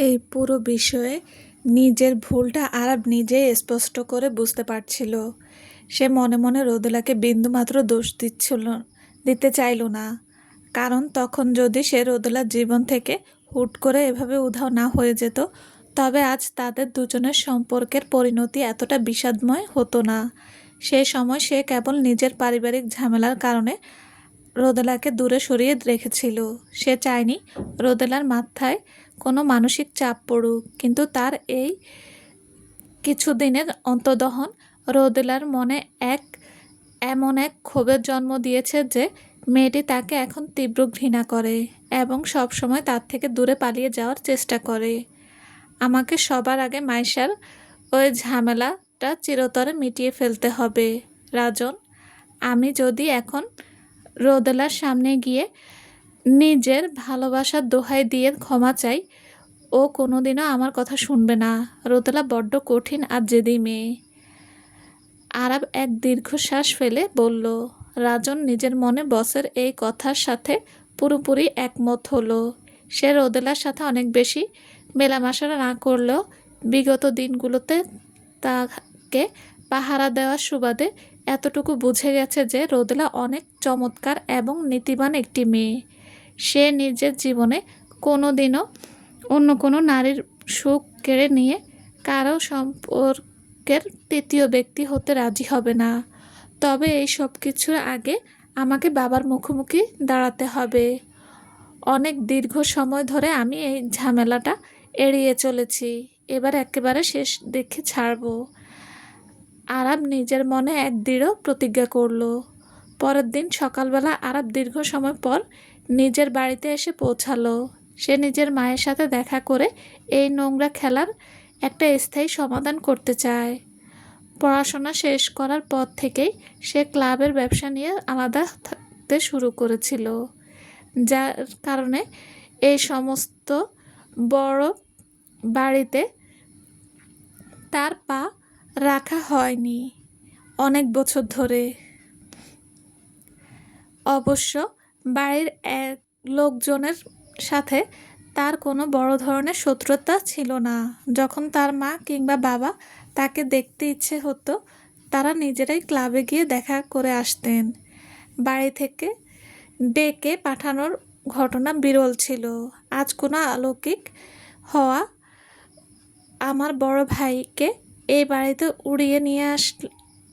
এই পুরো বিষয়ে নিজের ভুলটা আরাব নিজেই স্পষ্ট করে বুঝতে পারছিল। সে মনে মনে রোদেলাকে বিন্দুমাত্র দোষ দিতে চাইল না। কারণ তখন যদি সে রোদেলার জীবন থেকে হুট করে এভাবে উধাও না হয়ে যেত, তবে আজ তাদের দুজনের সম্পর্কের পরিণতি এতটা বিষাদময় হতো না। সেই সময় সে কেবল নিজের পারিবারিক ঝামেলার কারণে রোদেলাকে দূরে সরিয়ে রেখেছিল। সে চায়নি রোদেলার মাথায় কোনো মানসিক চাপ পড়ুক, কিন্তু তার এই কিছুদিনের অন্তর্দহন রোদেলার মনে এমন এক ক্ষোভের জন্ম দিয়েছে যে মেয়েটি তাকে এখন তীব্র ঘৃণা করে এবং সবসময় তার থেকে দূরে পালিয়ে যাওয়ার চেষ্টা করে। আমাকে সবার আগে মাইশার ওই ঝামেলাটা চিরতরে মিটিয়ে ফেলতে হবে, রাজন। আমি যদি এখন রোদেলার সামনে গিয়ে নিজের ভালোবাসার দোহাই দিয়ে ক্ষমা চাই, ও কোনোদিনও আমার কথা শুনবে না। রোদেলা বড্ড কঠিন আর জেদি মেয়ে। আরাব এক দীর্ঘশ্বাস ফেলে বলল। রাজন নিজের মনে বসের এই কথার সাথে পুরোপুরি একমত হলো। সে রোদেলার সাথে অনেক বেশি মেলামেশা না করলেও বিগত দিনগুলোতে তাকে পাহারা দেওয়ার সুবাদে এতটুকু বুঝে গেছে যে রোদেলা অনেক চমৎকার এবং নীতিবান একটি মেয়ে। সে নিজের জীবনে কোনোদিনও অন্য কোনো নারীর সুখ কেড়ে নিয়ে কারো সম্পর্কের তৃতীয় ব্যক্তি হতে রাজি হবে না। তবে এই সব কিছুর আগে আমাকে বাবার মুখোমুখি দাঁড়াতে হবে। অনেক দীর্ঘ সময় ধরে আমি এই ঝামেলাটা এড়িয়ে চলেছি, এবার একেবারে শেষ দেখে ছাড়ব। আরাব নিজের মনে এক দৃঢ় প্রতিজ্ঞা করল। পরের দিন সকালবেলা আরাব দীর্ঘ সময় পর নিজের বাড়িতে এসে পৌঁছালো। সে নিজের মায়ের সাথে দেখা করে এই নোংরা খেলার একটা স্থায়ী সমাধান করতে চায়। পড়াশোনা শেষ করার পর থেকেই সে ক্লাবের ব্যবসা নিয়ে আলাদা থাকতে শুরু করেছিল, যার কারণে এই সমস্ত বড় বাড়িতে তার পা রাখা হয়নি অনেক বছর ধরে। অবশ্য বাড়ির এক লোকজনের সাথে তার কোনো বড় ধরনের শত্রুতা ছিল না। যখন তার মা কিংবা বাবা তাকে দেখতে ইচ্ছে হতো, তারা নিজেরাই ক্লাবে গিয়ে দেখা করে আসতেন। বাড়ি থেকে ডেকে পাঠানোর ঘটনা বিরল ছিল। আজ কোনো অলৌকিক হওয়া আমার বড় ভাইকে এই বাড়িতে উড়িয়ে নিয়ে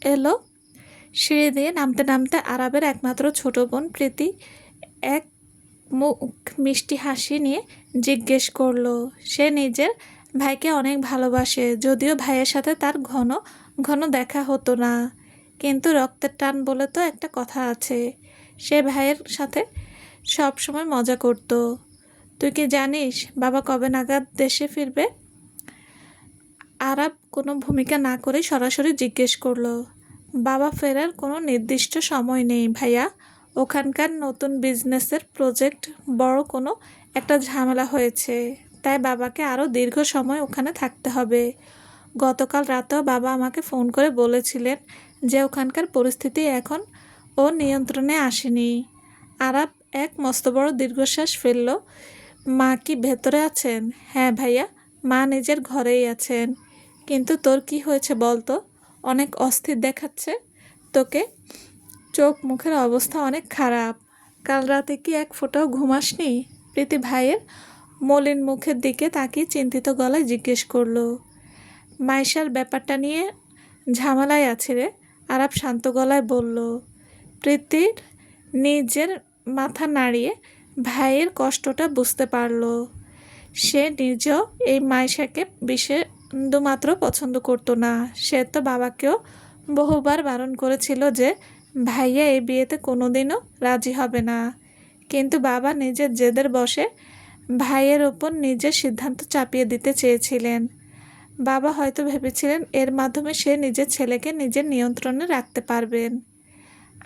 এলো। সিঁড়ি দিয়ে নামতে নামতে আরাবের একমাত্র ছোট বোন প্রীতি এক মুখ মিষ্টি হাসি নিয়ে জিজ্ঞেস করলো। সে নিজের ভাইকে অনেক ভালোবাসে, যদিও ভাইয়ের সাথে তার ঘন ঘন দেখা হতো না, কিন্তু রক্তের টান বলে তো একটা কথা আছে। সে ভাইয়ের সাথে সব সময় মজা করত। তুই কি জানিস বাবা কবে নাগাদ দেশে ফিরবে? আরাব কোনো ভূমিকা না করে সরাসরি জিজ্ঞেস করলো। বাবা ফেরার কোনো নির্দিষ্ট সময় নেই ভাইয়া। ওখানকার নতুন বিজনেসের প্রজেক্ট বড় কোনো একটা ঝামেলা হয়েছে, তাই বাবাকে আরও দীর্ঘ সময় ওখানে থাকতে হবে। গতকাল রাতেও বাবা আমাকে ফোন করে বলেছিলেন যে ওখানকার পরিস্থিতি এখন ও নিয়ন্ত্রণে আসেনি। আরাব এক মস্ত বড় দীর্ঘশ্বাস ফেলল। মা কি ভেতরে আছেন? হ্যাঁ ভাইয়া, মা নিজের ঘরেই আছেন। কিন্তু তোর কি হয়েছে বল তো? অনেক অস্থির দেখাচ্ছে তোকে। চোখ মুখের অবস্থা অনেক খারাপ। কাল রাতে কি এক ফোঁটাও ঘুমাসনি? প্রীতি ভাইয়ের মলিন মুখের দিকে তাকিয়ে চিন্তিত গলায় জিজ্ঞেস করলো। মাইশার ব্যাপারটা নিয়ে ঝামেলায় আছে রে, আরাব শান্ত গলায় বলল। প্রীতির নিজের মাথা নাড়িয়ে ভাইয়ের কষ্টটা বুঝতে পারল। সে নিজেও এই মাইশাকে বিন্দুমাত্র পছন্দ করতো না। সে তো বাবাকেও বহুবার বারণ করেছিল যে ভাইয়া এই বিয়েতে কোনোদিনও রাজি হবে না, কিন্তু বাবা নিজের জেদের বশে ভাইয়ের ওপর নিজের সিদ্ধান্ত চাপিয়ে দিতে চেয়েছিলেন। বাবা হয়তো ভেবেছিলেন এর মাধ্যমে সে নিজের ছেলেকে নিজের নিয়ন্ত্রণে রাখতে পারবেন।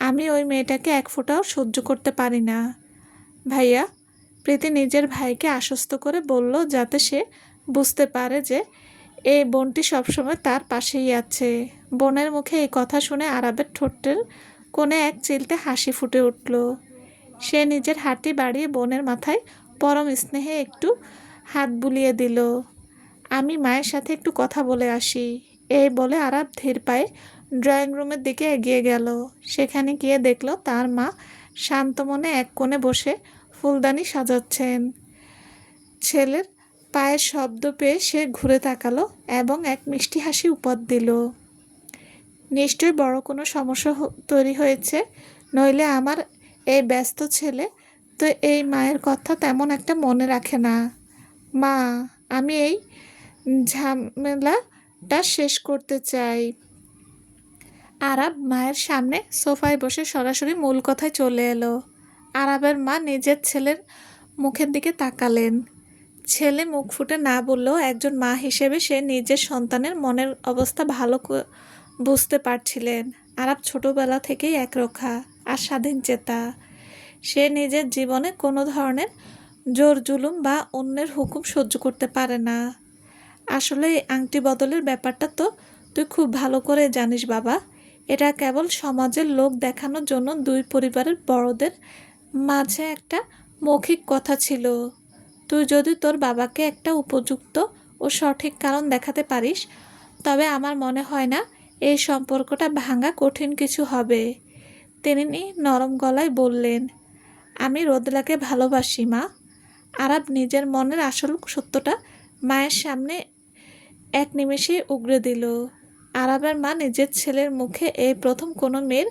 আমি ওই মেয়েটাকে এক ফোঁটাও সহ্য করতে পারি না ভাইয়া। প্রীতি নিজের ভাইকে আশ্বস্ত করে বলল, যাতে সে বুঝতে পারে যে এই বোনটি সবসময় তার পাশেই আছে। বোনের মুখে এই কথা শুনে আরাবের ঠোঁটের কোণে এক চিলতে হাসি ফুটে উঠল। সে নিজের হাতটি বাড়িয়ে বোনের মাথায় পরম স্নেহে একটু হাত বুলিয়ে দিল। আমি মায়ের সাথে একটু কথা বলে আসি। এই বলে আরাব ধীর পায়ে ড্রয়িং রুমের দিকে এগিয়ে গেল। সেখানে গিয়ে দেখলো তার মা শান্ত মনে এক কোণে বসে ফুলদানি সাজাচ্ছেন। ছেলের পায়ের শব্দ পেয়ে সে ঘুরে তাকালো এবং এক মিষ্টি হাসি উপহার দিল। নিশ্চয়ই বড় কোনো সমস্যা তৈরি হয়েছে, নইলে আমার এই ব্যস্ত ছেলে তো এই মায়ের কথা তেমন একটা মনে রাখে না। মা, আমি এই ঝামেলাটা শেষ করতে চাই। আরাব মায়ের সামনে সোফায় বসে সরাসরি মূল কথায় চলে এলো। আরাবের মা নিজের ছেলের মুখের দিকে তাকালেন। ছেলে মুখ ফুটে না বললেও একজন মা হিসেবে সে নিজের সন্তানের মনের অবস্থা ভালো বুঝতে পারছিলেন। আরাব ছোটবেলা থেকেই একরক্ষা আর স্বাধীন চেতা। সে নিজের জীবনে কোনো ধরনের জোর জুলুম বা অন্যের হুকুম সহ্য করতে পারে না। আসলে এই আংটি বদলের ব্যাপারটা তো তুই খুব ভালো করে জানিস বাবা। এটা কেবল সমাজের লোক দেখানোর জন্য দুই পরিবারের বড়দের মাঝে একটা মৌখিক কথা ছিল। তুই যদি তোর বাবাকে একটা উপযুক্ত ও সঠিক কারণ দেখাতে পারিস, তবে আমার মনে হয় না এই সম্পর্কটা ভাঙা কঠিন কিছু হবে। তিনি নরম গলায় বললেন, আমি রোদেলাকে ভালোবাসি মা। আরাব নিজের মনের আসল সত্যটা মায়ের সামনে এক নিমেষে উগরে দিল। আরাবের মা নিজের ছেলের মুখে এই প্রথম কোনো মেয়ের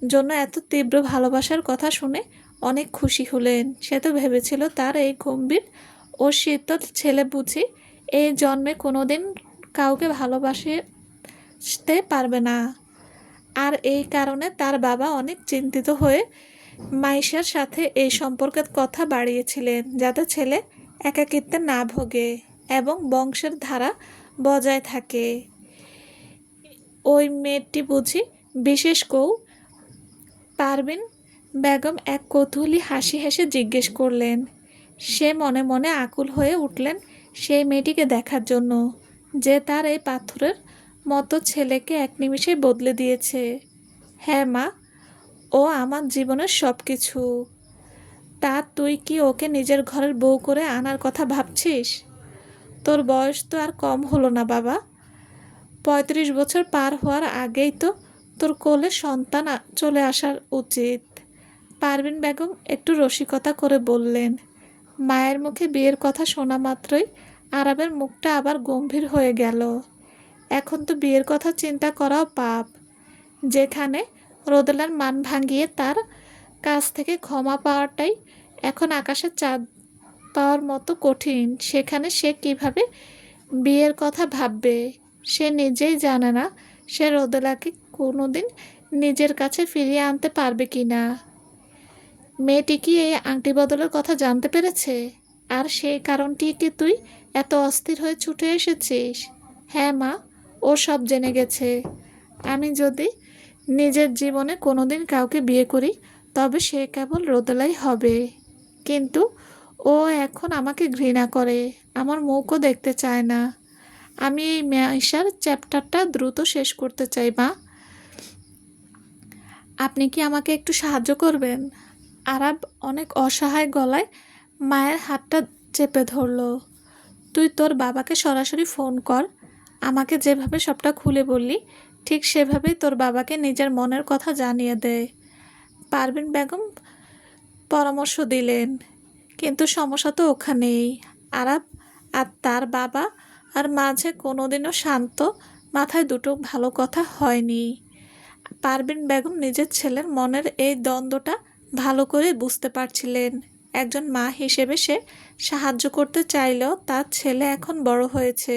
জন্য এত তীব্র ভালোবাসার কথা শুনে অনেক খুশি হলেন। সে তো ভেবেছিল তার এই গম্ভীর ও শীতল ছেলে বুঝি এই জন্মে কোনোদিন কাউকে ভালোবাসতে পারবে না। আর এই কারণে তার বাবা অনেক চিন্তিত হয়ে মাইশার সাথে এই সম্পর্কের কথা বাড়িয়েছিলেন, যাতে ছেলে একাকিত্বে না ভোগে এবং বংশের ধারা বজায় থাকে। ওই মেয়েটি বুঝি বিশেষ পারভিন বেগম এক কৌতূহলী হাসি হেসে জিজ্ঞেস করলেন। সে মনে মনে আকুল হয়ে উঠলেন সেই মেয়েটিকে দেখার জন্য, যে তার এই পাথরের মতো ছেলেকে এক নিমিষে বদলে দিয়েছে। হ্যাঁ মা, ও আমার জীবনের সব কিছু। তা তুই কি ওকে নিজের ঘরের বউ করে আনার কথা ভাবছিস? তোর বয়স তো আর কম হলো না বাবা। 35 বছর পার হওয়ার আগেই তো তোর কোলে সন্তান চলে আসার উচিত। পারভিন বেগম একটু রসিকতা করে বললেন। মায়ের মুখে বিয়ের কথা শোনা মাত্রই আরাবের মুখটা আবার গম্ভীর হয়ে গেল। এখন তো বিয়ের কথা চিন্তা করাও পাপ। যেখানে রোদেলার মান ভাঙিয়ে তার কাছ থেকে ক্ষমা পাওয়াটাই এখন আকাশের চাঁদ পাওয়ার মতো কঠিন, সেখানে সে কিভাবে বিয়ের কথা ভাববে? সে নিজেই জানে না সে রোদেলাকে কোনোদিন নিজের কাছে ফিরিয়ে আনতে পারবে কি না। মেয়েটি কি এই আংটি বদলের কথা জানতে পেরেছে? আর সেই কারণটি কি তুই এত অস্থির হয়ে ছুটে এসেছিস? হ্যাঁ মা, ও সব জেনে গেছে। আমি যদি নিজের জীবনে কোনোদিন কাউকে বিয়ে করি, তবে সে কেবল রোদেলাই হবে। কিন্তু ও এখন আমাকে ঘৃণা করে, আমার মুখও দেখতে চায় না। আমি এই মাইশার চ্যাপ্টারটা দ্রুত শেষ করতে চাই মা। আপনি কি আমাকে একটু সাহায্য করবেন? আরাব অনেক অসহায় গলায় মায়ের হাতটা চেপে ধরল। তুই তোর বাবাকে সরাসরি ফোন কর। আমাকে যেভাবে সবটা খুলে বললি, ঠিক সেভাবেই তোর বাবাকে নিজের মনের কথা জানিয়ে দে। পারভিন বেগম পরামর্শ দিলেন। কিন্তু সমস্যা তো ওখানেই। আরাব আর তার বাবা আর মাঝে কোনোদিনও শান্ত মাথায় দুটো ভালো কথা হয়নি। পারভিন বেগম নিজের ছেলের মনের এই দ্বন্দ্বটা ভালো করে বুঝতে পারছিলেন। একজন মা হিসেবে সে সাহায্য করতে চাইলেও তার ছেলে এখন বড় হয়েছে।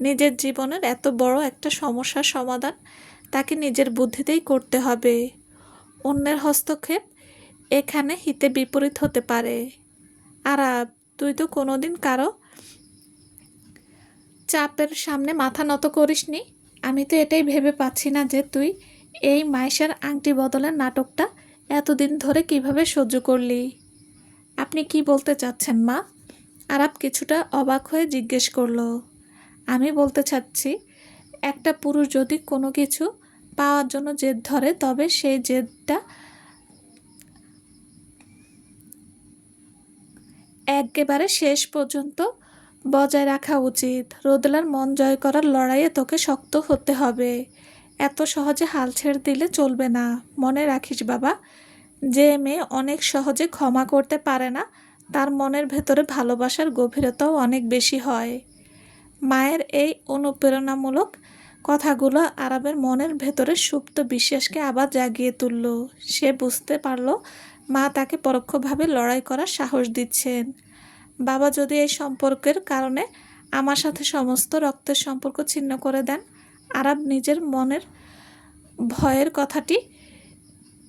নিজের জীবনের এত বড় একটা সমস্যার সমাধান তাকে নিজের বুদ্ধিতেই করতে হবে। অন্যের হস্তক্ষেপ এখানে হিতে বিপরীত হতে পারে। আরাব, তুই তো কোনোদিন কারো চাপের সামনে মাথা নত করিসনি। আমি তো এটাই ভেবে পাচ্ছি না যে তুই এই মাইশার আংটি বদলের নাটকটা এতদিন ধরে কিভাবে সহ্য করলি। আপনি কি বলতে চাচ্ছেন মা? আরাব কিছুটা অবাক হয়ে জিজ্ঞেস করলো। আমি বলতে চাচ্ছি, একটা পুরুষ যদি কোনো কিছু পাওয়ার জন্য জেদ ধরে, তবে সেই জেদটা একেবারে শেষ পর্যন্ত বজায় রাখা উচিত। রোদেলার মন জয় করার লড়াইয়ে তোকে শক্ত হতে হবে। এত সহজে হাল ছেড়ে দিলে চলবে না। মনে রাখিস বাবা, যে মেয়ে অনেক সহজে ক্ষমা করতে পারে না, তার মনের ভেতরে ভালোবাসার গভীরতাও অনেক বেশি হয়। মায়ের এই অনুপ্রেরণামূলক কথাগুলো আরাবের মনের ভেতরে সুপ্ত বিশ্বাসকে আবার জাগিয়ে তুলল। সে বুঝতে পারল মা তাকে পরোক্ষভাবে লড়াই করার সাহস দিচ্ছেন। বাবা যদি এই সম্পর্কের কারণে আমার সাথে সমস্ত রক্তের সম্পর্ক ছিন্ন করে দেন, আরাব নিজের মনের ভয়ের কথাটি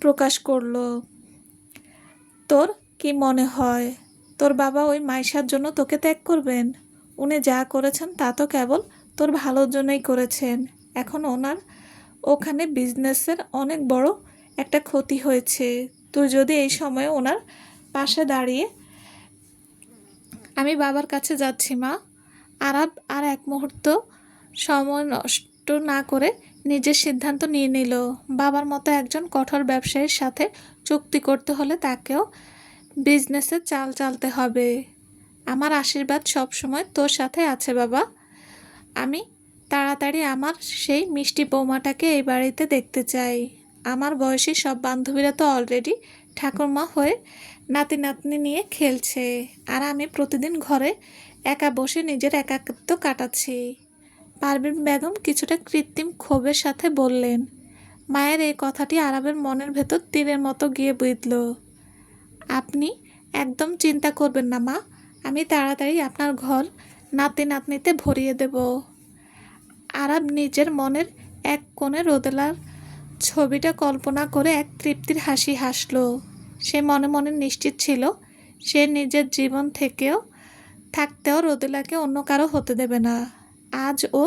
প্রকাশ করল। তোর কি মনে হয়, তোর বাবা ওই মাইশার জন্য তোকে ত্যাগ করবেন? উনি যা করেছেন তা তো কেবল তোর ভালোর জন্যই করেছেন। এখন ওনার ওখানে বিজনেসের অনেক বড় একটা ক্ষতি হয়েছে। তুই যদি এই সময়ে ওনার পাশে দাঁড়িয়ে। আমি বাবার কাছে যাচ্ছি মা। আরাব আর এক মুহূর্ত সময় নষ্ট না করে নিজের সিদ্ধান্ত নিয়ে নিল। বাবার মতো একজন কঠোর ব্যবসায়ীর সাথে চুক্তি করতে হলে তাকেও বিজনেসে চাল চালতে হবে। আমার আশীর্বাদ সবসময় তোর সাথে আছে বাবা। আমি তাড়াতাড়ি আমার সেই মিষ্টি বৌমাটাকে এই বাড়িতে দেখতে চাই। আমার বয়সী সব বান্ধবীরা তো অলরেডি ঠাকুরমা হয়ে নাতি নাতনি নিয়ে খেলছে, আর আমি প্রতিদিন ঘরে একা বসে নিজের একাকিত্ব কাটাচ্ছি। পারভিন বেগম কিছুটা কৃত্রিম ক্ষোভের সাথে বললেন। মায়ের এই কথাটি আরাবের মনের ভেতর তীরের মতো গিয়ে বিঁধল। আপনি একদম চিন্তা করবেন না মা, আমি তাড়াতাড়ি আপনার ঘর নাতি নাতনিতে ভরিয়ে দেব। আরাব নিজের মনের এক কোণে রোদেলার ছবিটা কল্পনা করে এক তৃপ্তির হাসি হাসল। সে মনে মনে নিশ্চিত ছিল সে নিজের জীবন থাকতেও রোদেলাকে অন্য কারো হতে দেবে না। আজ ও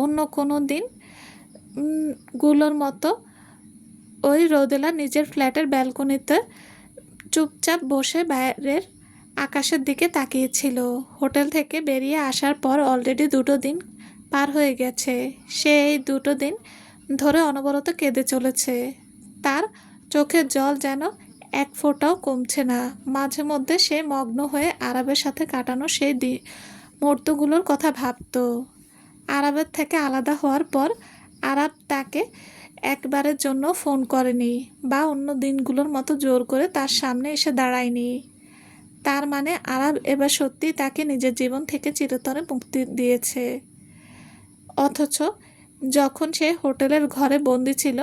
অন্য কোনো দিন গুলোর মতো ওই রোদেলা নিজের ফ্ল্যাটের ব্যালকনিতে চুপচাপ বসে বাইরের আকাশের দিকে তাকিয়েছিল। হোটেল থেকে বেরিয়ে আসার পর অলরেডি 2 দিন পার হয়ে গেছে। সে এই 2 দিন ধরে অনবরত কেঁদে চলেছে। তার চোখের জল যেন এক ফোঁটাও কমছে না। মাঝে মধ্যে সে মগ্ন হয়ে আরাবের সাথে কাটানো সেই মুহূর্তগুলোর কথা ভাবত। আরাবের থেকে আলাদা হওয়ার পর আরাব তাকে একবারের জন্য ফোন করেনি বা অন্য দিনগুলোর মতো জোর করে তার সামনে এসে দাঁড়ায়নি। তার মানে আরাব এবার সত্যি তাকে নিজের জীবন থেকে চিরতরে মুক্তি দিয়েছে। অথচ যখন সে হোটেলের ঘরে বন্দি ছিল,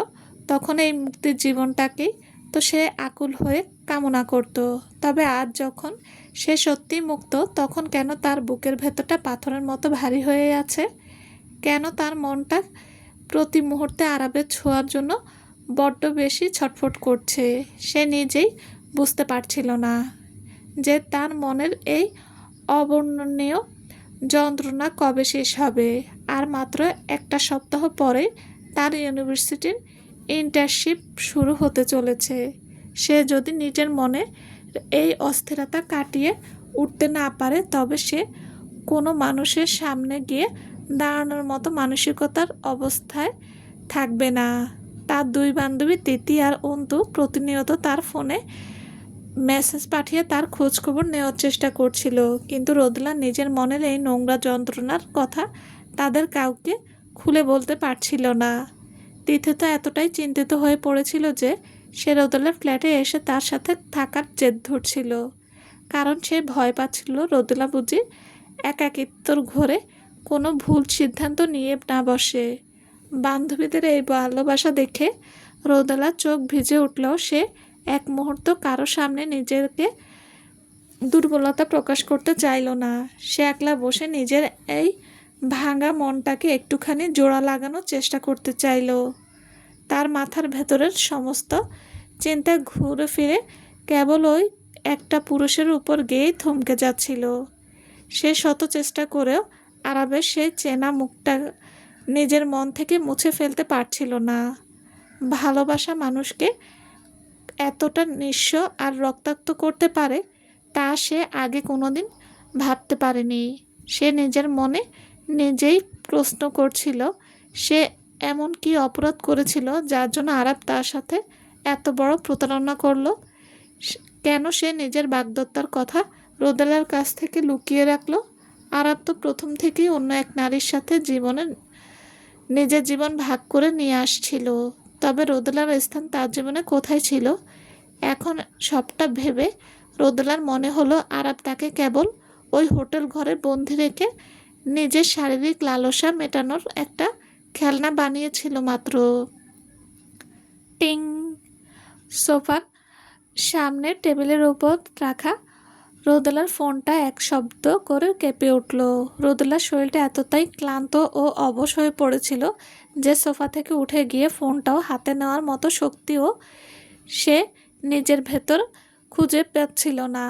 তখন এই মুক্তির জীবনটাকেই তো সে আকুল হয়ে কামনা করত। তবে আজ যখন সে সত্যি মুক্ত, তখন কেন তার বুকের ভেতরটা পাথরের মতো ভারী হয়ে আছে? কেন তার মনটা প্রতি মুহূর্তে আরাবের ছোঁয়ার জন্য বড্ড বেশি ছটফট করছে? সে নিজেই বুঝতে পারছিল না যে তার মনের এই অবর্ণনীয় যন্ত্রণা কবে শেষ হবে। আর মাত্র একটা সপ্তাহ পরে তার ইউনিভার্সিটির ইন্টার্নশিপ শুরু হতে চলেছে। সে যদি নিজের মনে এই অস্থিরতা কাটিয়ে উঠতে না পারে, তবে সে কোনো মানুষের সামনে গিয়ে দাঁড়ানোর মতো মানসিকতার অবস্থায় থাকবে না। তার 2 বান্ধবী তিথি আর অন্তু প্রতিনিয়ত তার ফোনে মেসেজ পাঠিয়ে তার খোঁজখবর নেওয়ার চেষ্টা করছিল, কিন্তু রোদেলা নিজের মনের এই নোংরা যন্ত্রণার কথা তাদের কাউকে খুলে বলতে পারছিল না। তিথি তো এতটাই চিন্তিত হয়ে পড়েছিল যে সে রোদেলার ফ্ল্যাটে এসে তার সাথে থাকার জেদ ধরছিল, কারণ সে ভয় পাচ্ছিল রোদেলা বুঝি একাকিত্বর ঘোরে কোনো ভুল সিদ্ধান্ত নিয়ে না বসে। বান্ধবীদের এই ভালোবাসা দেখে রোদেলার চোখ ভিজে উঠলেও সে এক মুহূর্ত কারো সামনে নিজেকে দুর্বলতা প্রকাশ করতে চাইল না। সে একলা বসে নিজের এই ভাঙা মনটাকে একটুখানি জোড়া লাগানোর চেষ্টা করতে চাইল। তার মাথার ভেতরের সমস্ত চিন্তা ঘুরে ফিরে কেবল ওই একটা পুরুষের উপর গিয়েই থমকে যাচ্ছিল। সে শত চেষ্টা করেও আরাবের সেই চেনা মুখটা নিজের মন থেকে মুছে ফেলতে পারছিল না। ভালোবাসা মানুষকে এতটা নিঃস্ব আর রক্তাক্ত করতে পারে তা সে আগে কোনোদিন ভাবতে পারেনি। সে নিজের মনে নিজেই প্রশ্ন করছিল সে এমন কি অপরাধ করেছিল যার জন্য আরাব তার সাথে এত বড় প্রতারণা করলো। কেন সে নিজের বাগদত্তার কথা রোদেলার কাছ থেকে লুকিয়ে রাখলো? আরাব তো প্রথম থেকেই অন্য এক নারীর সাথে নিজের জীবন ভাগ করে নিয়ে আসছিল। তবে রোদেলার স্থান তার জীবনে কোথায় ছিল? এখন সবটা ভেবে রোদেলার মনে হলো আরাব তাকে কেবল ওই হোটেল ঘরে বন্দি রেখে নিজের শারীরিক লালসা মেটানোর একটা খেলনা বানিয়েছিল মাত্র। টিং। সোফার সামনের টেবিলের উপর রাখা রোদেলার ফোনটা এক শব্দ করে কেঁপে উঠল। রোদেলার শরীরটা এতটাই ক্লান্ত ও অবশ হয়ে পড়েছিল যে সোফা থেকে উঠে গিয়ে ফোনটাও হাতে নেওয়ার মতো শক্তিও সে নিজের ভেতর খুঁজে পাচ্ছিল না।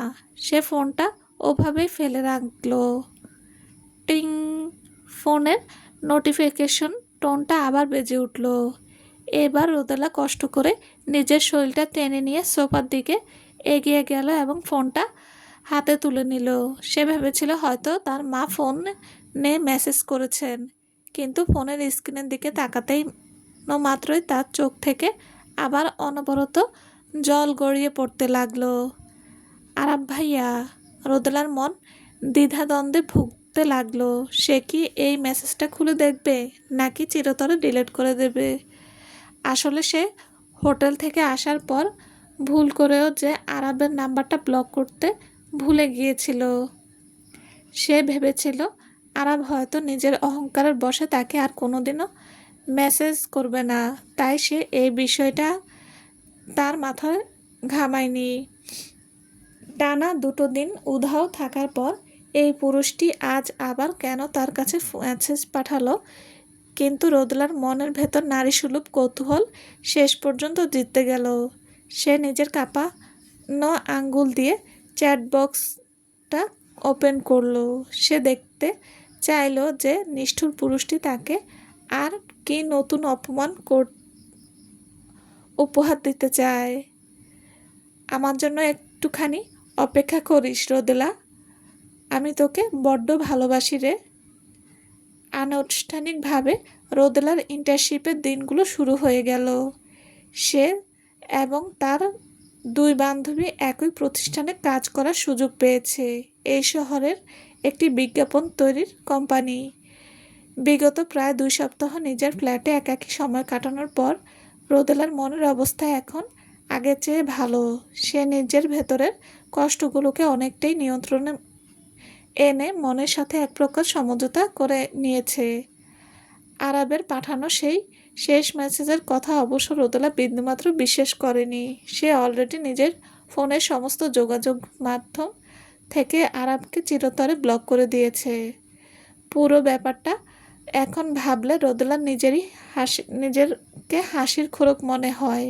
সে ফোনটা ওভাবেই ফেলে রাখলো। টিং। ফোনের নোটিফিকেশন টোনটা আবার বেজে উঠল। এবার রোদেলা কষ্ট করে নিজের শরীরটা টেনে নিয়ে সোফার দিকে এগিয়ে গেল এবং ফোনটা হাতে তুলে নিল। সে ভেবেছিল হয়তো তার মা ফোনে মেসেজ করেছেন, কিন্তু ফোনের স্ক্রিনের দিকে তাকাতেই মাত্রই তার চোখ থেকে আবার অনবরত জল গড়িয়ে পড়তে লাগলো। আরাব ভাইয়া। রোদেলার মন দ্বিধাদ্বন্দ্বে ভুগতে লাগলো। সে কি এই মেসেজটা খুলে দেখবে নাকি চিরতরে ডিলিট করে দেবে? আসলে সে হোটেল থেকে আসার পর ভুল করেও যে আরাবের নাম্বারটা ব্লক করতে ভুলে গিয়েছিল। সে ভেবেছিল আরাব হয়তো নিজের অহংকারের বশে তাকে আর কোনোদিনও মেসেজ করবে না, তাই সে এই বিষয়টা তার মাথায় ঘামায়নি। টানা 2 দিন উধাও থাকার পর এই পুরুষটি আজ আবার কেন তার কাছে মেসেজ পাঠালো? কিন্তু রোদেলার মনের ভেতর নারীসুলভ কৌতূহল শেষ পর্যন্ত জিততে গেল। সে নিজের কাঁপানো আঙ্গুল দিয়ে চ্যাট বক্সটা ওপেন করলো। সে দেখতে চাইল যে নিষ্ঠুর পুরুষটি তাকে আর কি নতুন অপমান উপহার দিতে চায়। আমার জন্য একটুখানি অপেক্ষা করিস রোদেলা, আমি তোকে বড্ড ভালোবাসি রে। আনুষ্ঠানিকভাবে রোদেলার ইন্টার্নশিপের দিনগুলো শুরু হয়ে গেল। সে এবং তার 2 বান্ধবী একই প্রতিষ্ঠানে কাজ করার সুযোগ পেয়েছে। এই শহরের একটি বিজ্ঞাপন তৈরির কোম্পানি। বিগত প্রায় 2 সপ্তাহ নিজের ফ্ল্যাটে একাকী সময় কাটানোর পর রোদেলার মনের অবস্থা এখন আগের চেয়ে ভালো। সে নিজের ভেতরের কষ্টগুলোকে অনেকটাই নিয়ন্ত্রণে এনে মনের সাথে এক প্রকার সমঝোতা করে নিয়েছে। আরাবের পাঠানো সেই শেষ মেসেজের কথা অবশ্য রোদেলা বিন্দুমাত্র বিশ্বাস করেনি। সে অলরেডি নিজের ফোনের সমস্ত যোগাযোগ মাধ্যম থেকে আরাবকে চিরতরে ব্লক করে দিয়েছে। পুরো ব্যাপারটা এখন ভাবলে রোদেলার নিজেরকে হাসির খোরাক মনে হয়।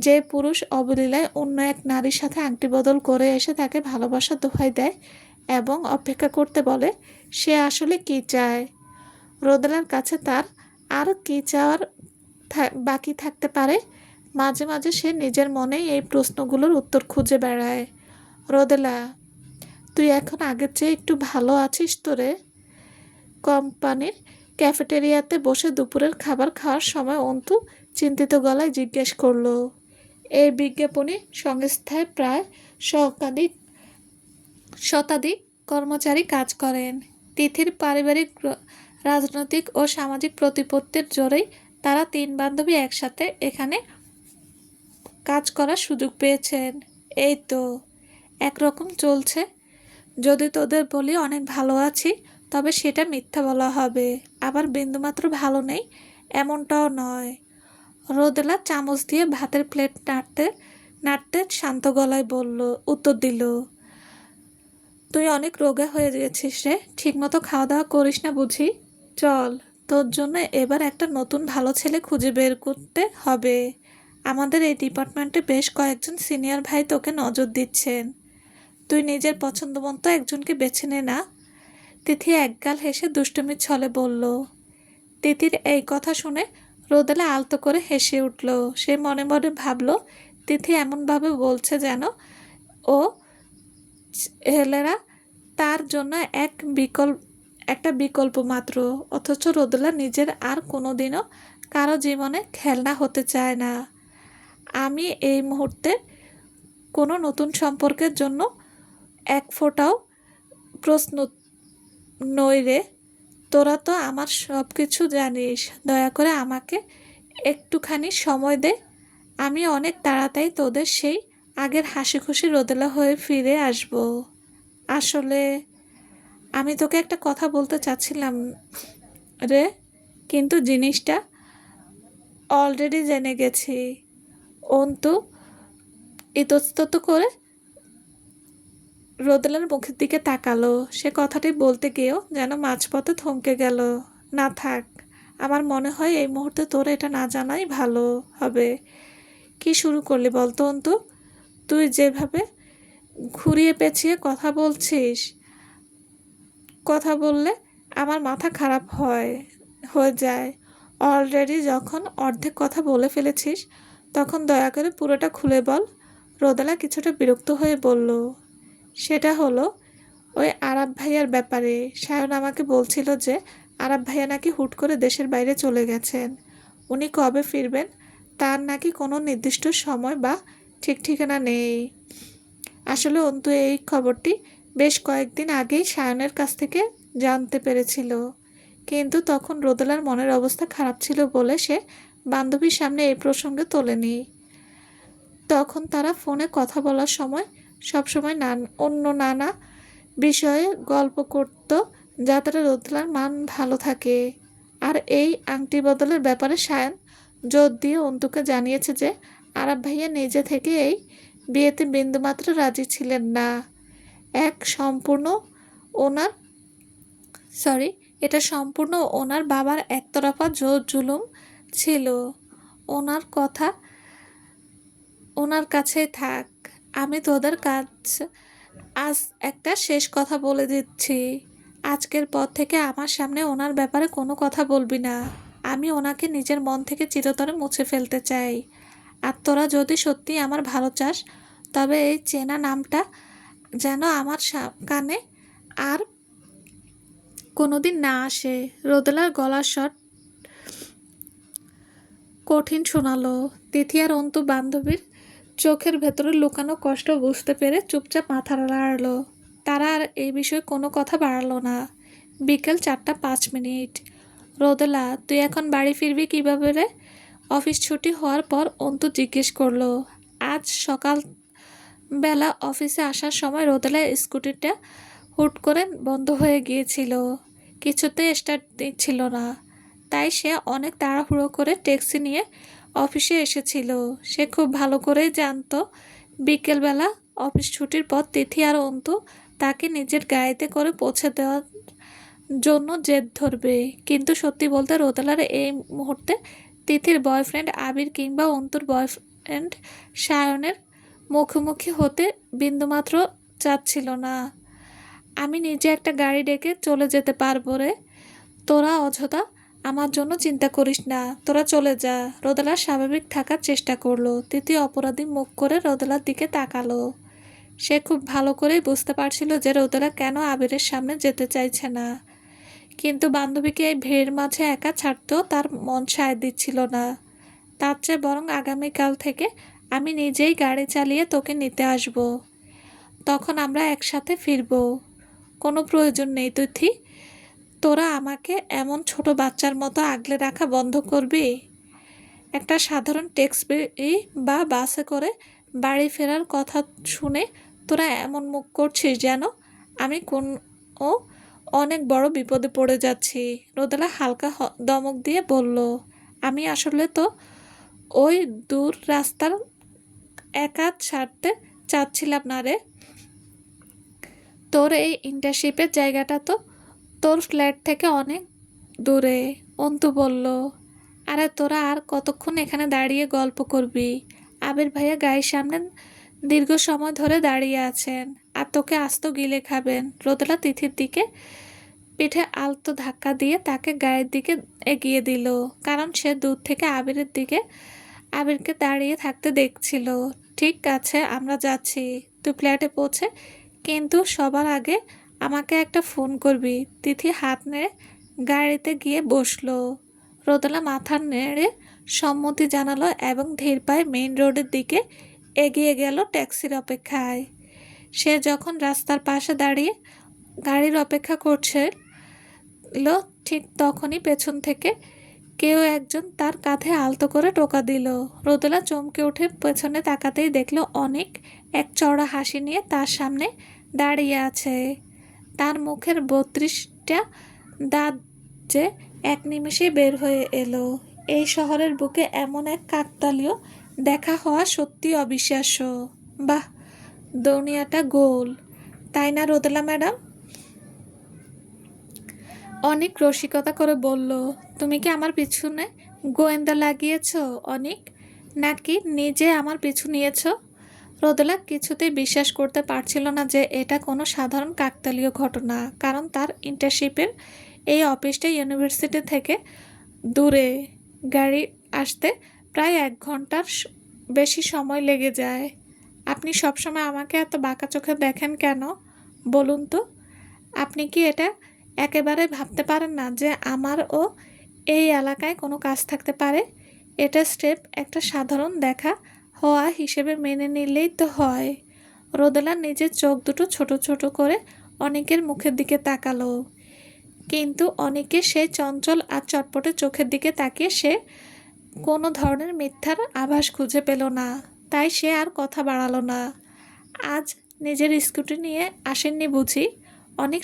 যে পুরুষ অবলীলায় অন্য এক নারীর সাথে আংটি বদল করে এসে তাকে ভালোবাসার দোহাই দেয় এবং অপেক্ষা করতে বলে, সে আসলে কী চায়? রোদেলার কাছে তার আর কী চাওয়ার বাকি থাকতে পারে? মাঝে মাঝে সে নিজের মনেই এই প্রশ্নগুলোর উত্তর খুঁজে বেড়ায়। রোদেলা, তুই এখন আগের চেয়ে একটু ভালো আছিস তো রে? কোম্পানির ক্যাফেটেরিয়াতে বসে দুপুরের খাবার খাওয়ার সময় অন্তু চিন্তিত গলায় জিজ্ঞেস করলো। এই বিজ্ঞাপনী সংস্থায় প্রায় শতাধিক কর্মচারী কাজ করেন। তিথির পারিবারিক, রাজনৈতিক ও সামাজিক প্রতিপত্তির জোরেই তারা 3 বান্ধবী একসাথে এখানে কাজ করার সুযোগ পেয়েছেন। এই তো একরকম চলছে। যদি তোদের বলি অনেক ভালো আছি, তবে সেটা মিথ্যা বলা হবে। আবার বিন্দুমাত্র ভালো নেই এমনটাও নয়। রোদেলা চামচ দিয়ে ভাতের প্লেট নাড়তে নাড়তে শান্ত গলায় উত্তর দিল, তুই অনেক রোগা হয়ে গেছিস রে, ঠিকমতো খাওয়া দাওয়া করিস না বুঝি? চল, তোর জন্য এবার একটা নতুন ভালো ছেলে খুঁজে বের করতে হবে। আমাদের এই ডিপার্টমেন্টে বেশ কয়েকজন সিনিয়র ভাই তোকে নজর দিচ্ছেন। তুই নিজের পছন্দ মতো একজনকে বেছে নে না। তিথি একগাল হেসে দুষ্টুমির ছলে বলল। তিথির এই কথা শুনে রোদেলা আলতো করে হেসে উঠল। সে মনে মনে ভাবল, তিথি এমনভাবে বলছে যেন ও ছেলেরা তার জন্য একটা বিকল্প মাত্র। অথচ রোদেলা নিজের আর কোনোদিনও কারো জীবনে খেলনা হতে চায় না। আমি এই মুহূর্তে কোনো নতুন সম্পর্কের জন্য এক ফোঁটাও প্রস্তুত নই রে, তোরা তো আমার সব কিছু জানিস, দয়া করে আমাকে একটুখানি সময় দে। আমি অনেক তাড়াতাড়ি তোদের সেই আগের হাসি খুশি রোদেলা হয়ে ফিরে আসব। আসলে আমি তোকে একটা কথা বলতে চাচ্ছিলাম রে, কিন্তু জিনিসটা অলরেডি জেনে গেছি। অন্তু ইতস্তত করে রোদেলার মুখের দিকে তাকালো। সে কথাটি বলতে গিয়েও যেন মাঝপথে থমকে গেল। না থাক, আমার মনে হয় এই মুহূর্তে তোর এটা না জানাই ভালো হবে। কি শুরু করলি বলতো অন্তু? তুই যেভাবে ঘুরিয়ে পেঁচিয়ে কথা বলছিস, কথা বললে আমার মাথা খারাপ হয়ে যায়। অলরেডি যখন অর্ধেক কথা বলে ফেলেছিস, তখন দয়া করে পুরোটা খুলে বল। রোদেলা কিছুটা বিরক্ত হয়ে বলল, সেটা হলো ওই আরাব ভাইয়ার ব্যাপারে। সায়ন আমাকে বলছিল যে আরাব ভাইয়া নাকি হুট করে দেশের বাইরে চলে গেছেন। উনি কবে ফিরবেন তার নাকি কোনো নির্দিষ্ট সময় বা ঠিক ঠিকানা নেই। আসলে অন্তু এই খবরটি বেশ কয়েকদিন আগেই সায়নের কাছ থেকে জানতে পেরেছিল, কিন্তু তখন রোদেলার মনের অবস্থা খারাপ ছিল বলে সে বান্ধবীর সামনে এই প্রসঙ্গে তোলেনি। তখন তারা ফোনে কথা বলার সময় সবসময় অন্য নানা বিষয়ে গল্প করত, যাতে রোদেলার মান ভালো থাকে। আর এই আংটি বদলের ব্যাপারে সায়ন জোর দিয়ে অন্তুকে জানিয়েছে যে আরাব ভাইয়া নিজে থেকে এই বিয়েতে বিন্দুমাত্র রাজি ছিলেন না। এক সম্পূর্ণ ওনার সরি এটা সম্পূর্ণ ওনার বাবার একতরফা জোর জুলুম ছিল। ওনার কথা ওনার কাছেই থাক। আমি তোদের কাজ আজ একটা শেষ কথা বলে দিচ্ছি। আজকের পর থেকে আমার সামনে ওনার ব্যাপারে কোনো কথা বলবি না। আমি ওনাকে নিজের মন থেকে চিরতরে মুছে ফেলতে চাই। আর তোরা যদি সত্যি আমার ভালো চাস, তবে এই চেনা নামটা যেন আমার কানে আর কোনোদিন না আসে। রোদেলার গলার স্বর কঠিন শোনালো। তিথি আর অন্তু বান্ধবীর চোখের ভেতরে লুকানো কষ্ট বুঝতে পেরে চুপচাপ মাথা নাড়ল। তারা আর এই বিষয়ে কোনো কথা বাড়ালো না। বিকেল 4:05। রোদেলা, তুই এখন বাড়ি ফিরবি কিভাবে রে? অফিস ছুটি হওয়ার পর অন্তু জিজ্ঞেস করলো। আজ সকাল বেলা অফিসে আসার সময় রোদেলার স্কুটিটা হুট করে বন্ধ হয়ে গিয়েছিল। কিছুতেই স্টার্ট দিচ্ছিল না। তাই সে অনেক তাড়াহুড়ো করে ট্যাক্সি নিয়ে অফিসে এসেছিল। সে খুব ভালো করেই জানতো বিকেলবেলা অফিস ছুটির পর তিথি আর অন্তু তাকে নিজের গাড়িতে করে পৌঁছে দেওয়ার জন্য জেদ ধরবে। কিন্তু সত্যি বলতে রোদেলার এই মুহূর্তে তিথির বয়ফ্রেন্ড আবির কিংবা অন্তুর বয়ফ্রেন্ড সায়নের মুখোমুখি হতে বিন্দুমাত্র চাচ্ছিল না। আমি নিজে একটা গাড়ি ডেকে চলে যেতে পারবো রে, তোরা অযথা আমার জন্য চিন্তা করিস না, তোরা চলে যা। রোদেলা স্বাভাবিক থাকার চেষ্টা করলো। তৃতীয় অপরাধী মুখ করে রোদেলার দিকে তাকালো। সে খুব ভালো করেই বুঝতে পারছিল যে রোদেলা কেন আবিরের সামনে যেতে চাইছে না, কিন্তু বান্ধবীকে এই ভিড়ের মাঝে একা ছাড়তেও তার মন সায় দিচ্ছিল না। তার চেয়ে বরং আগামীকাল থেকে আমি নিজেই গাড়ি চালিয়ে তোকে নিতে আসব, তখন আমরা একসাথে ফিরব। কোনো প্রয়োজন নেই তিথি, তোরা আমাকে এমন ছোট বাচ্চার মতো আগলে রাখা বন্ধ করবি। একটা সাধারণ ট্যাক্সি বা বাসে করে বাড়ি ফেরার কথা শুনে তোরা এমন মুখ করছিস যেন আমি ও অনেক বড় বিপদে পড়ে যাচ্ছি। রোদেলা হালকা দমক দিয়ে বলল, আমি আসলে তো ওই দূর রাস্তার একা ছাড়তে চাচ্ছিলাম না রে। তোর এই ইন্টার্নশিপের জায়গাটা তো তোর ফ্ল্যাট থেকে অনেক দূরে। অন্তু বলল, আরে তোরা আর কতক্ষণ এখানে দাঁড়িয়ে গল্প করবি? আবির ভাইয়া গায়ের সামনে দীর্ঘ সময় ধরে দাঁড়িয়ে আছেন, আর তোকে আস্ত গিলে খাবেন। রোদেলা তিথির দিকে পিঠে আলতো ধাক্কা দিয়ে তাকে গায়ের দিকে এগিয়ে দিল, কারণ সে দূর থেকে আবিরকে দাঁড়িয়ে থাকতে দেখছিল। ঠিক আছে, আমরা যাচ্ছি, তুই ফ্ল্যাটে পৌঁছে কিন্তু সবার আগে আমাকে একটা ফোন করবি। তিথি হাত নেড়ে গাড়িতে গিয়ে বসলো। রোদেলা মাথা নেড়ে সম্মতি জানালো এবং ধীর পায়ে মেইন রোডের দিকে এগিয়ে গেল ট্যাক্সির অপেক্ষায়। সে যখন রাস্তার পাশে দাঁড়িয়ে গাড়ির অপেক্ষা করছে, এলো ঠিক তখনই পেছন থেকে কেউ একজন তার কাঁধে আলতো করে টোকা দিল। রোদেলা চমকে উঠে পেছনে তাকাতেই দেখল অনেক এক চওড়া হাসি নিয়ে তার সামনে দাঁড়িয়ে আছে। তার মুখের 32টা দাঁত যে এক নিমেষে বের হয়ে এলো। এই শহরের বুকে এমন এক কাকতালীয় দেখা হওয়া সত্যি অবিশ্বাস্য। বাহ, দুনিয়াটা গোল, তাই না রোদেলা ম্যাডাম? অনেক রসিকতা করে বলল, তুমি কি আমার পিছনে গোয়েন্দা লাগিয়েছ অনেক, নাকি নিজে আমার পিছু নিয়েছ? রোদেলা কিছুতেই বিশ্বাস করতে পারছিল না যে এটা কোনো সাধারণ কাকতালীয় ঘটনা, কারণ তার ইন্টার্নশিপের এই অফিসটা ইউনিভার্সিটি থেকে দূরে। গাড়ি আসতে প্রায় 1 ঘন্টার বেশি সময় লেগে যায়। আপনি সবসময় আমাকে এত বাঁকা চোখে দেখেন কেন বলুন তো? আপনি কি এটা একেবারে ভাবতে পারেন না যে আমারও এই এলাকায় কোনো কাজ থাকতে পারে? এটা স্রেফ একটা সাধারণ দেখা হওয়া হিসেবে মেনে নিলেই তো হয়। রোদেলা নিজের চোখ দুটো ছোট ছোট করে অনেকের মুখের দিকে তাকালো, কিন্তু অনেকে সেই চঞ্চল আর চটপটে চোখের দিকে তাকিয়ে সে কোনো ধরনের মিথ্যার আভাস খুঁজে পেল না। তাই সে আর কথা বাড়ালো না। আজ নিজের স্কুটি নিয়ে আসেননি বুঝি? অনেক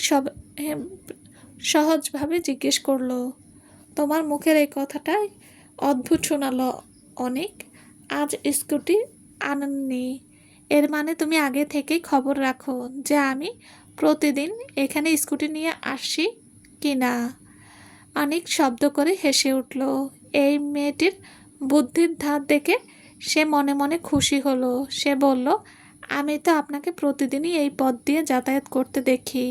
সহজভাবে জিজ্ঞেস করলো। তোমার মুখের এই কথাটাই অদ্ভুত শোনালো অনেক। আজ স্কুটি আনেননি, এর মানে তুমি আগে থেকেই খবর রাখো যে আমি প্রতিদিন এখানে স্কুটি নিয়ে আসি কি না? অনেক শব্দ করে হেসে উঠল। এই মেয়েটির বুদ্ধির ধার দেখে সে মনে মনে খুশি হলো। সে বলল, আমি তো আপনাকে প্রতিদিনই এই পথ দিয়ে যাতায়াত করতে দেখি,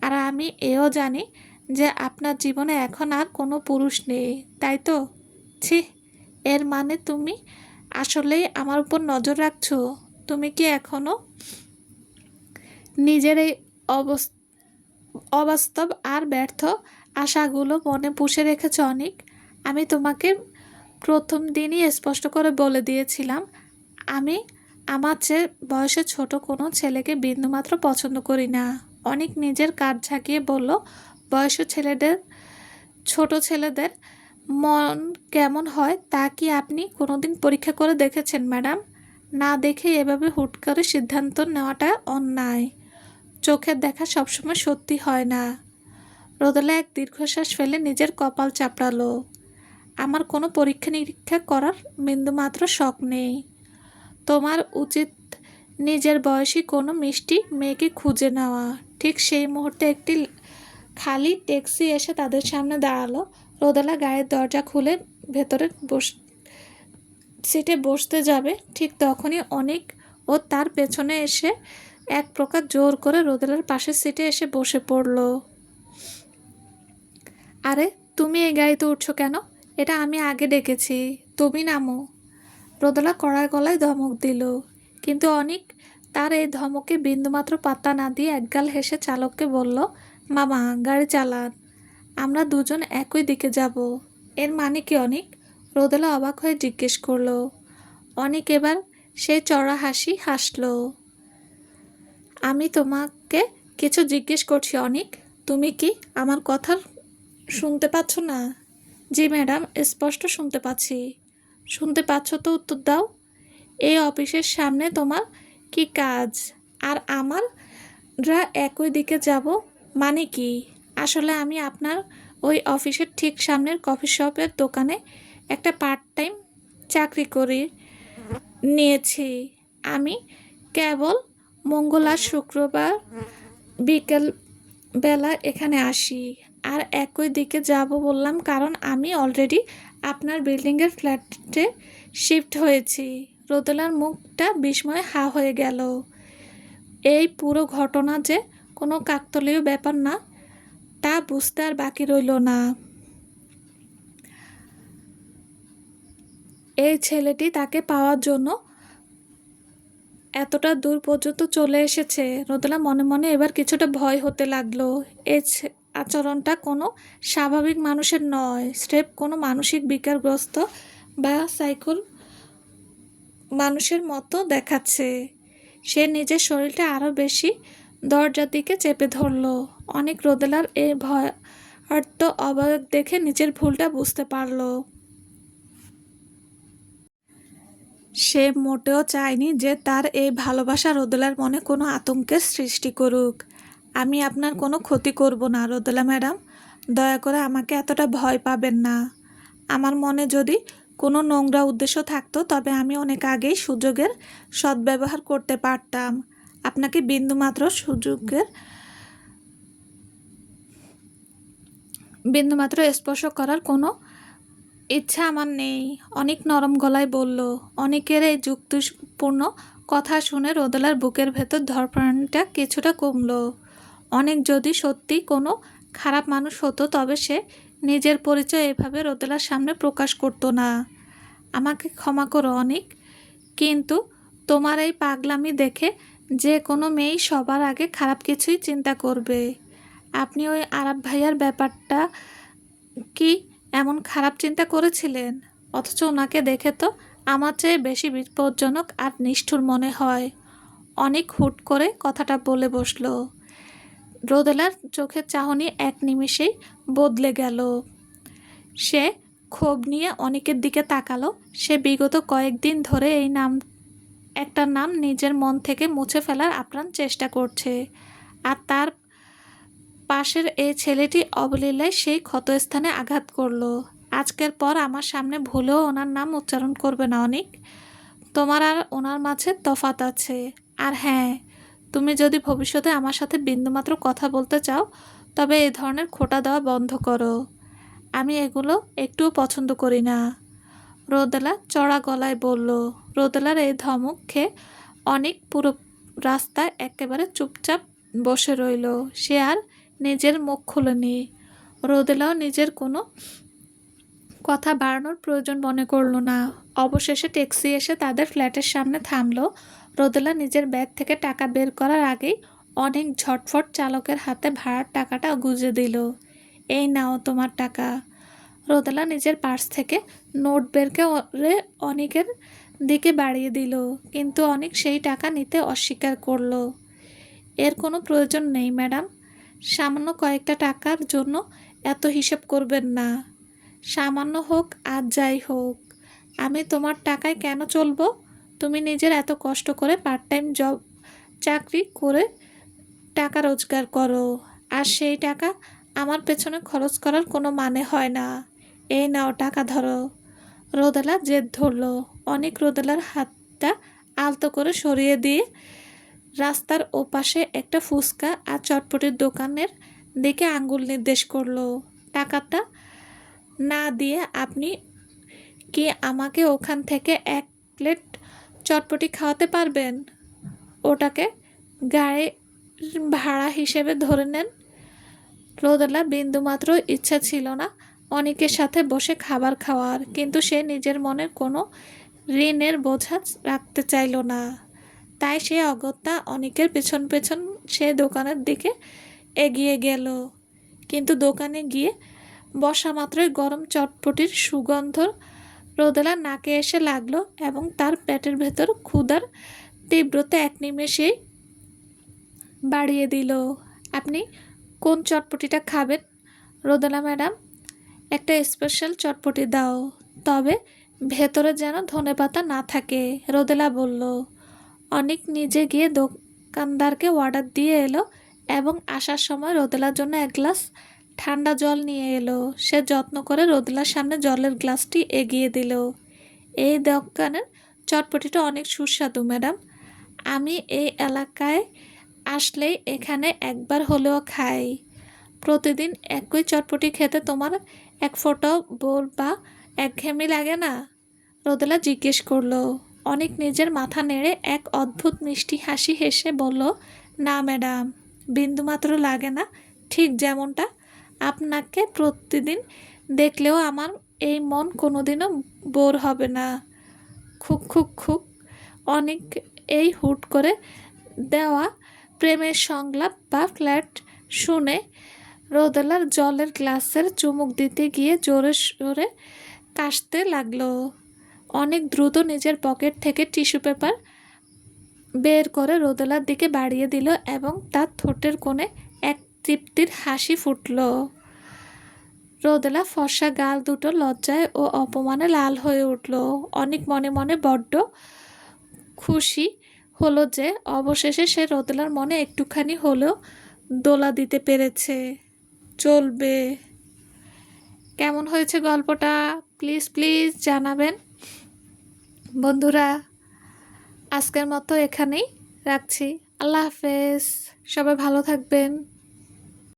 আর আমি এও জানি যে আপনার জীবনে এখন আর কোনো পুরুষ নেই, তাই তো? ছি, এর মানে তুমি আসলেই আমার উপর নজর রাখছো? তুমি কি এখনো নিজের এই অবাস্তব আর ব্যর্থ আশাগুলো মনে পুষে রেখেছ অনেক? আমি তোমাকে প্রথম দিনই স্পষ্ট করে বলে দিয়েছিলাম, আমি আমার চেয়ে বয়সে ছোট কোনো ছেলেকে বিন্দুমাত্র পছন্দ করি না। অনেক নিজের কাঁধ ঝাঁকিয়ে বলল, বয়স্ক ছোট ছেলেদের মন কেমন হয় তা কি আপনি কোনোদিন পরীক্ষা করে দেখেছেন ম্যাডাম? না দেখে এভাবে হুট করে সিদ্ধান্ত নেওয়াটা অন্যায়। চোখের দেখা সবসময় সত্যি হয় না। রোদেলা এক দীর্ঘশ্বাস ফেলে নিজের কপাল চাপড়ালো। আমার কোনো পরীক্ষা নিরীক্ষা করার বিন্দুমাত্র শখ নেই। তোমার উচিত নিজের বয়সী কোনো মিষ্টি মেয়েকে খুঁজে নেওয়া। ঠিক সেই মুহূর্তে একটি খালি ট্যাক্সি এসে তাদের সামনে দাঁড়ালো। রোদেলা গাড়ির দরজা খুলে ভেতরে সিটে বসতে যাবে, ঠিক তখনই অনেক ও তার পেছনে এসে এক প্রকার জোর করে রোদেলার পাশের সিটে এসে বসে পড়ল। আরে, তুমি এই গাড়িতে উঠছো কেন? এটা আমি আগে ডেকেছি, তুমি নামো। রোদেলা কড়া গলায় ধমক দিল, কিন্তু অনেক তার এই ধমকে বিন্দুমাত্র পাত্তা না দিয়ে একগাল হেসে চালককে বলল, মামা গাড়ি চালান, আমরা দুজন একই দিকে যাব। এর মানে কি অনেক? রোদেলা অবাক হয়ে জিজ্ঞেস করলো। অনেক এবার সেই চড়া হাসি হাসলো। আমি তোমাকে কিছু জিজ্ঞেস করছি অনেক, তুমি কি আমার কথা শুনতে পাচ্ছ না? জি ম্যাডাম, স্পষ্ট শুনতে পাচ্ছি। শুনতে পাচ্ছ তো উত্তর দাও। এই অফিসের সামনে তোমার কি কাজ? আর আমরা একই দিকে যাব মানে কি? আসলে আমি আপনার ওই অফিসের ঠিক সামনের কফি শপের দোকানে একটা পার্ট টাইম চাকরি করে নিয়েছি। আমি কেবল মঙ্গল আর শুক্রবার বিকেল বেলা এখানে আসি। আর একই দিকে যাব বললাম কারণ আমি অলরেডি আপনার বিল্ডিংয়ের ফ্ল্যাটে শিফট হয়েছি। রোদেলার মুখটা বিস্ময়ে হা হয়ে গেল। এই পুরো ঘটনা যে কোনো কাকতালীয় ব্যাপার না, তা বুঝতে আর বাকি রইল না। এই ছেলেটি তাকে পাওয়ার জন্য এতটা দূর পর্যন্ত চলে এসেছে। রোদেলা মনে মনে এবার কিছুটা ভয় হতে লাগলো। এই আচরণটা কোনো স্বাভাবিক মানুষের নয়, স্রেফ কোনো মানসিক বিকারগ্রস্ত বা সাইকোল মানুষের মতো দেখাচ্ছে। সে নিজের শরীরটা আরও বেশি দরজার দিকে চেপে ধরল। অনেক রোদেলার এই অর্থ অবাক দেখে নিজের ভুলটা বুঝতে পারল। সে মোটেও চায়নি যে তার এই ভালোবাসা রোদেলার মনে কোনো আতঙ্কের সৃষ্টি করুক। আমি আপনার কোনো ক্ষতি করব না রোদেলা ম্যাডাম, দয়া করে আমাকে এতটা ভয় পাবেন না। আমার মনে যদি কোনো নোংরা উদ্দেশ্য থাকতো তবে আমি অনেক আগেই সুযোগের সদ্ব্যবহার করতে পারতাম। আপনাকে বিন্দুমাত্র স্পর্শ করার কোনো ইচ্ছা আমার নেই, অনেক নরম গলায় বলল। অনেকের এই যুক্তিপূর্ণ কথা শুনে রোদেলার বুকের ভেতর ধড়ফড়ানিটা কিছুটা কমল। অনেক যদি সত্যি কোনো খারাপ মানুষ হতো তবে সে নিজের পরিচয় এভাবে রোদেলার সামনে প্রকাশ করতো না। আমাকে ক্ষমা করো অনেক, কিন্তু তোমার এই পাগলামি দেখে যে কোনো মেয়েই সবার আগে খারাপ কিছুই চিন্তা করবে। আপনি ওই আরাব ভাইয়ার ব্যাপারটা কি এমন খারাপ চিন্তা করেছিলেন? অথচ ওনাকে দেখে তো আমার চেয়ে বেশি বিপজ্জনক আর নিষ্ঠুর মনে হয়। অনেক হুট করে কথাটা বলে বসল। রোদেলার চোখের চাহনি এক নিমিষেই বদলে গেল। সে ক্ষোভ নিয়ে অনেকের দিকে তাকালো। সে বিগত কয়েকদিন ধরে একটা নাম নিজের মন থেকে মুছে ফেলার আপ্রাণ চেষ্টা করছে, আর তার পাশের এই ছেলেটি অবলীলায় সেই ক্ষতস্থানে আঘাত করলো। আজকের পর আমার সামনে ভুলেও ওনার নাম উচ্চারণ করবে না অনেক। তোমার আর ওনার মাঝে তফাৎ আছে। আর হ্যাঁ, তুমি যদি ভবিষ্যতে আমার সাথে বিন্দুমাত্র কথা বলতে চাও তবে এই ধরনের খোঁটা দেওয়া বন্ধ করো। আমি এগুলো একটুও পছন্দ করি না, রোদেলা চড়া গলায় বলল। রোদেলার এই ধমক খেয়ে অনেক পুরো রাস্তায় একেবারে চুপচাপ বসে রইল। সে আর নিজের মুখ খুলেনি। রোদেলাও নিজের কোনো কথা বাড়ানোর প্রয়োজন মনে করল না। অবশেষে ট্যাক্সি এসে তাদের ফ্ল্যাটের সামনে থামলো। রোদেলা নিজের ব্যাগ থেকে টাকা বের করার আগেই অনেক ঝটফট চালকের হাতে ভাড়ার টাকাটা গুঁজে দিল। এই নাও তোমার টাকা। রোদেলা নিজের পার্স থেকে নোট বের করে অনেকের দিকে বাড়িয়ে দিল, কিন্তু অনেক সেই টাকা নিতে অস্বীকার করল। এর কোনো প্রয়োজন নেই ম্যাডাম, সামান্য কয়েকটা টাকার জন্য এত হিসেব করবেন না। সামান্য হোক আর যাই হোক, আমি তোমার টাকায় কেন চলবো? তুমি নিজের এত কষ্ট করে পার্ট টাইম চাকরি করে টাকা রোজগার করো, আর সেই টাকা আমার পেছনে খরচ করার কোনো মানে হয় না। এই নাও টাকা ধরো। রোদেলা জেদ ধরল। অনেক রোদেলার হাতটা আলতো করে সরিয়ে দিয়ে রাস্তার ওপাশে একটা ফুচকা আর চটপটির দোকানের দিকে আঙ্গুল নির্দেশ করলো। টাকাটা না দিয়ে আপনি কি আমাকে ওখান থেকে এক প্লেট চটপটি খাওয়াতে পারবেন? ওটাকে গাড়ির ভাড়া হিসেবে ধরে নেন। রোদেলা বিন্দুমাত্র ইচ্ছা ছিল না অনেকের সাথে বসে খাবার খাওয়ার, কিন্তু সে নিজের মনের কোনো ঋণের বোঝা রাখতে চাইল না। তাই সে অগত্যা অনেকের পেছন পেছন সে দোকানের দিকে এগিয়ে গেল। কিন্তু দোকানে গিয়ে বসা মাত্রই গরম চটপটির সুগন্ধ রোদেলার নাকে এসে লাগলো এবং তার পেটের ভেতর ক্ষুধার তীব্রতা এক নিমেষেই বাড়িয়ে দিল। আপনি কোন চটপটিটা খাবেন রোদেলা ম্যাডাম? একটা স্পেশাল চটপটি দাও, তবে ভেতরে যেন ধনেপাতা না থাকে, রোদেলা বলল। অনেক নিজে গিয়ে দোকানদারকে অর্ডার দিয়ে এলো এবং আসার সময় রোদেলার জন্য এক গ্লাস ঠান্ডা জল নিয়ে এলো। সে যত্ন করে রোদেলার সামনে জলের গ্লাসটি এগিয়ে দিল। এই দোকানের চটপটিটা অনেক সুস্বাদু ম্যাডাম, আমি এই এলাকায় আসলেই এখানে একবার হলেও খাই। প্রতিদিন একই চটপটি খেতে তোমার এক ফোঁটাও বোর বা একঘেয়েমি লাগে না? রোদেলা জিজ্ঞেস করলো। অনেক নিজের মাথা নেড়ে এক অদ্ভুত মিষ্টি হাসি হেসে বলল, না ম্যাডাম, বিন্দুমাত্র লাগে না। ঠিক যেমনটা আপনাকে প্রতিদিন দেখলেও আমার এই মন কোনোদিনও বোর হবে না। খুক খুক খুক। অনেক এই হুট করে দেওয়া প্রেমের সংলাপ বা ফ্ল্যাট শুনে রোদেলার জলের গ্লাসের চুমুক দিতে গিয়ে জোরে জোরে কাশতে লাগলো। অনেক দ্রুত নিজের পকেট থেকে টিস্যু পেপার বের করে রোদেলার দিকে বাড়িয়ে দিল এবং তার ঠোঁটের কোণে এক তৃপ্তির হাসি ফুটল। রোদেলা ফর্সা গাল দুটো লজ্জায় ও অপমানে লাল হয়ে উঠল। অনেক মনে মনে বড্ড খুশি হলো যে অবশেষে সে রোদেলার মনে একটুখানি হলেও দোলা দিতে পেরেছে। চলবে। কেমন হয়েছে গল্পটা প্লিজ প্লিজ জানাবেন। বন্ধুরা, আজকের মতো এখানেই রাখছি। আল্লাহ হাফেজ। সবাই ভালো থাকবেন।